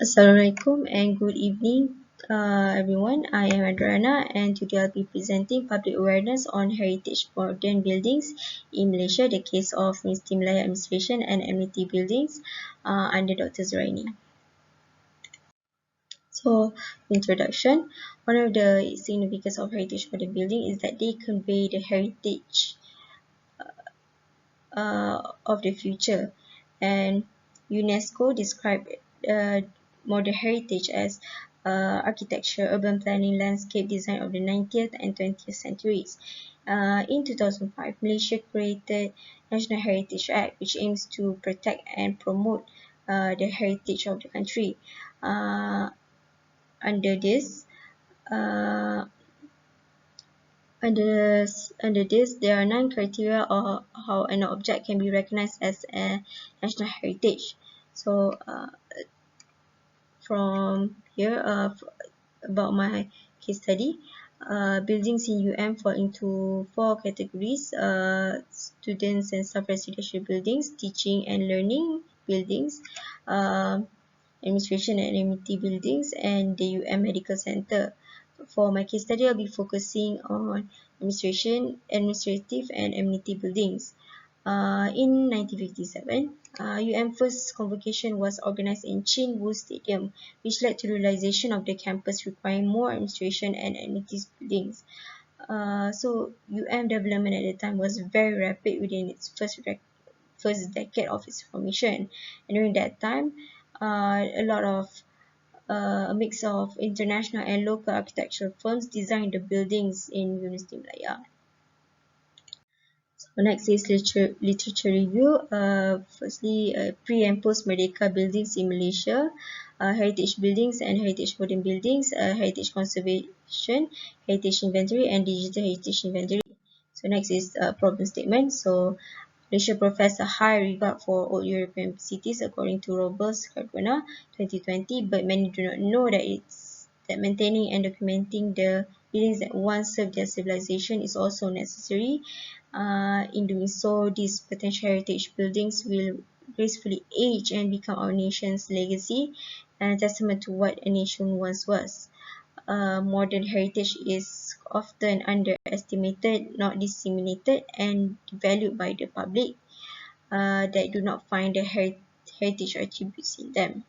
Assalamualaikum and good evening, everyone. I am Adrana, and today I'll be presenting public awareness on heritage modern buildings in Malaysia, the case of Ministry Malaya Administration and Amenity Buildings under Dr. Zuraini. So, introduction. One of the significance of heritage modern building is that they convey the heritage of the future, and UNESCO described modern heritage as architecture, urban planning, landscape design of the 19th and 20th centuries. In 2005, Malaysia created National Heritage Act, which aims to protect and promote the heritage of the country. Under this, uh, Under this, there are 9 criteria of how an object can be recognized as a national heritage. So, from here, about my case study, buildings in UM fall into 4 categories: students and staff residential buildings, teaching and learning buildings, administration and amenity buildings, and the UM Medical Center. For my case study, I'll be focusing on administrative and amenity buildings. In 1957, UM first convocation was organized in Chin Woo Stadium, which led to the realization of the campus requiring more administration and amenities buildings. So UM development at the time was very rapid within its first decade of its formation, and during that time, a mix of international and local architectural firms designed the buildings in University Malaya. So next is literature review. Firstly, pre and post Merdeka buildings in Malaysia, heritage buildings and heritage modern buildings, heritage conservation, heritage inventory, and digital heritage inventory. So next is problem statement. So Malaysia professes a high regard for old European cities according to Robles Cardona 2020, but many do not know that maintaining and documenting the buildings that once served their civilization is also necessary. In doing so, these potential heritage buildings will gracefully age and become our nation's legacy and a testament to what a nation once was. Modern heritage is often underestimated, not disseminated, and valued by the public that do not find the heritage attributes in them.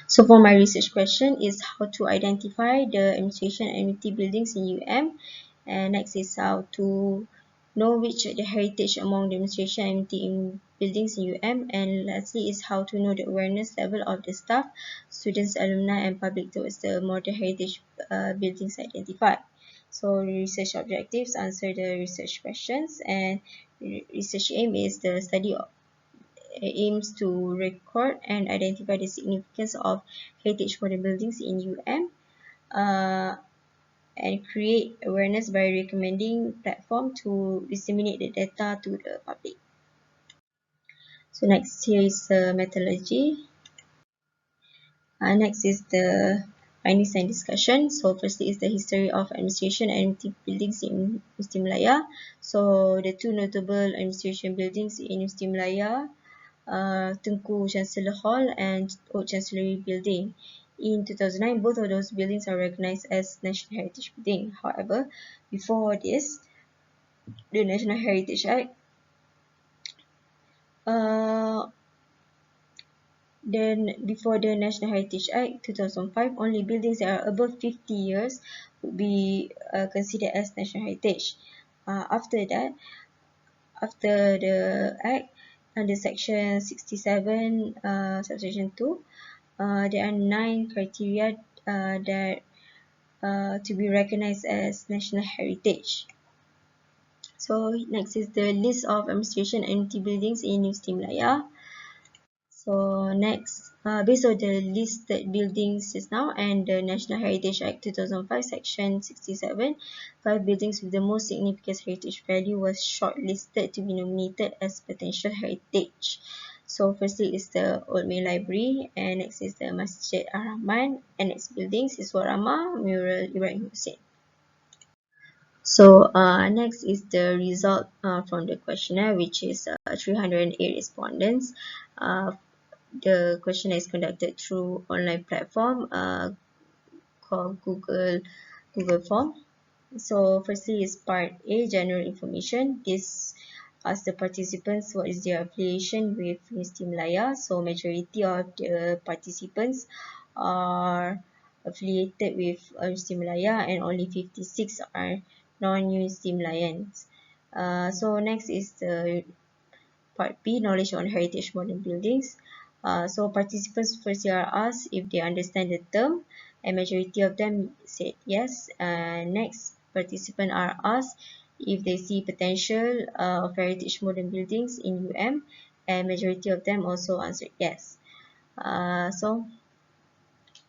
So for my research question is how to identify the administration and amenity buildings in UM, and next is how to know which are the heritage among the administration and amenity buildings in UM, and lastly is how to know the awareness level of the staff, students, alumni, and public towards the modern heritage buildings identified. So research objectives: answer the research questions, and research aim is the study aims to record and identify the significance of heritage modern buildings in UM, and create awareness by recommending platform to disseminate the data to the public. So next here is the methodology. Next is the findings and discussion. So firstly is the history of administration and buildings in University Malaya. So the two notable administration buildings in University Malaya, Tengku Chancellor Hall and Old Chancellery Building. In 2009, both of those buildings are recognized as National Heritage Building. However, before this, the National Heritage Act, before the National Heritage Act 2005, only buildings that are above 50 years would be considered as National Heritage. After that, after the Act, under Section 67, Subsection 2, there are 9 criteria that to be recognized as national heritage. So next is the list of administration and amenity buildings in University Malaya. So next, based on the listed buildings just now and the National Heritage Act 2005 Section 67, 5 buildings with the most significant heritage value was shortlisted to be nominated as potential heritage. So firstly is the Old Main Library, and next is the Masjid Ar-Rahman, and next buildings is Warama, Mural Ibrahim Hussein. So next is the result from the questionnaire, which is 308 respondents. the question is conducted through online platform called Google Form. So firstly is part A, general information. This asks the participants what is their affiliation with Universiti Malaya. So majority of the participants are affiliated with Universiti Malaya and only 56 are non-Universiti Malayans. So next is the part B, knowledge on heritage modern buildings. So participants first are asked if they understand the term, and majority of them said yes. Next, participants are asked if they see potential of heritage modern buildings in UM, and majority of them also answered yes.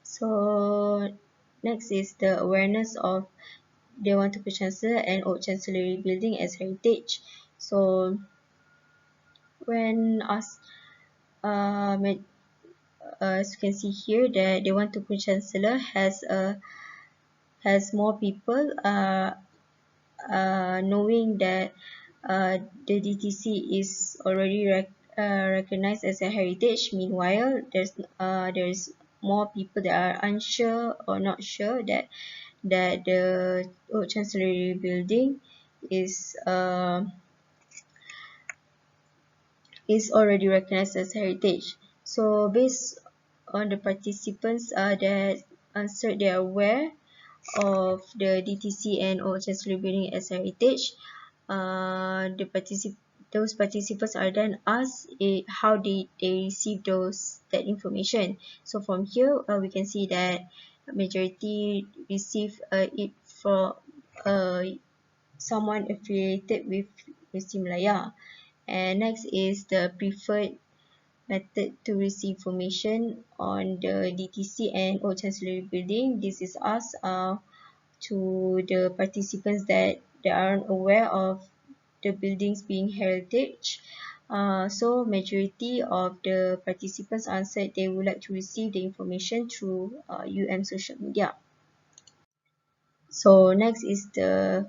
So next is the awareness of Dewan Tun Chancellor and Old Chancellery Building as heritage. So when asked, as you can see here, that Dewan Tun Chancellor has more people knowing that the DTC is already recognized as a heritage. Meanwhile, there's more people that are unsure or not sure that the Old Chancellery building is already recognized as heritage. So based on the participants that answered, they are aware of the DTC and Old Chancellery building as heritage. Those participants are then asked how they receive that information. So from here we can see that majority receive it from someone affiliated with Universiti Malaya. And next is the preferred method to receive information on the DTC and Old Chancellery building. This is asked to the participants that they aren't aware of the buildings being heritage. So majority of the participants answered they would like to receive the information through UM social media. So next is the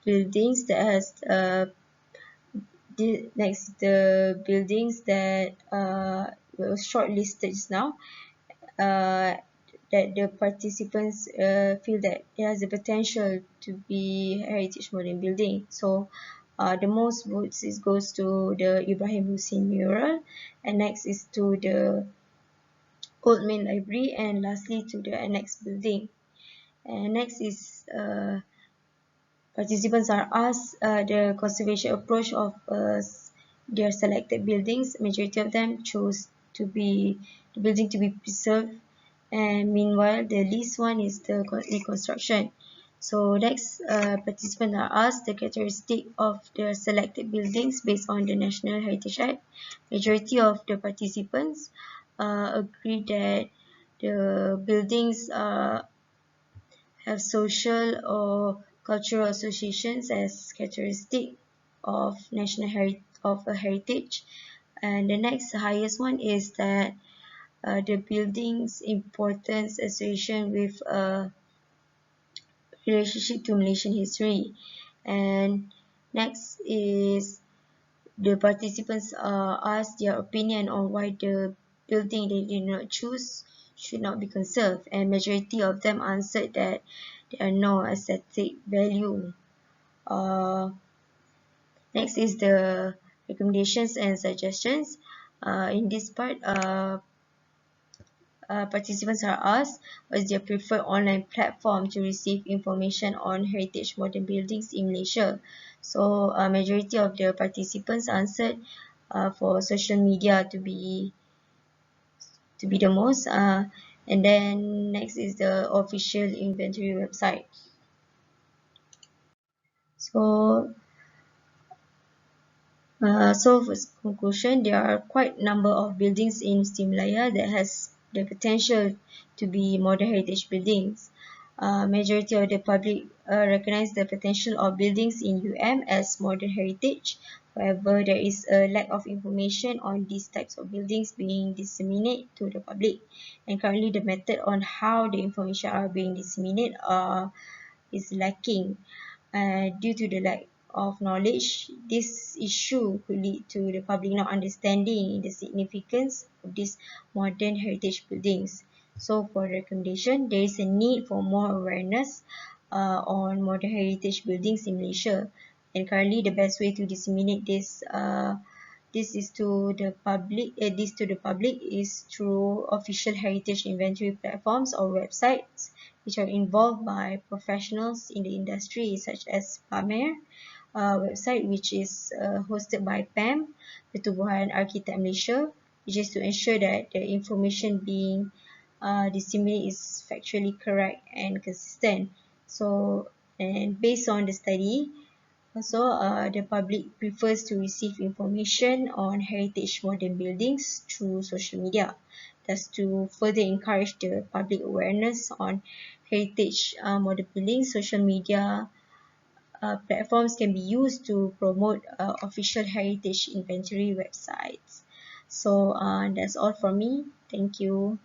buildings that has the buildings that were shortlisted just now, that the participants feel that it has the potential to be heritage modern building. So the most votes goes to the Ibrahim Hussein mural, and next is to the Old Main Library, and lastly to the annex building. And next is participants are asked the conservation approach of their selected buildings. Majority of them chose to be the building to be preserved, and meanwhile the least one is the reconstruction. So next, participants are asked the characteristic of the selected buildings based on the National Heritage Act. Majority of the participants agree that the buildings have social or cultural associations as characteristic of a heritage. And the next highest one is that the building's importance association with a relationship to Malaysian history. And next is the participants asked their opinion on why the building they did not choose should not be conserved, and majority of them answered that there are no aesthetic value. Next is the recommendations and suggestions. In this part, participants are asked what is their preferred online platform to receive information on heritage modern buildings in Malaysia. So majority of the participants answered for social media to be the most, and then next is the official inventory website. So for conclusion, there are quite a number of buildings in Malaya that has the potential to be modern heritage buildings. Majority of the public recognize the potential of buildings in UM as modern heritage. However, there is a lack of information on these types of buildings being disseminated to the public, and currently the method on how the information are being disseminated is lacking. Due to the lack of knowledge, this issue could lead to the public not understanding the significance of these modern heritage buildings. So for recommendation, there is a need for more awareness on modern heritage buildings in Malaysia. And currently, the best way to disseminate this to the public is through official heritage inventory platforms or websites which are involved by professionals in the industry, such as PAMER website, which is hosted by PAM, Pertubuhan Arkitek Malaysia, which is to ensure that the information being disseminated is factually correct and consistent. So, and based on the study, also, the public prefers to receive information on heritage modern buildings through social media. Thus, to further encourage the public awareness on heritage modern buildings, social media platforms can be used to promote official heritage inventory websites. So, that's all from me. Thank you.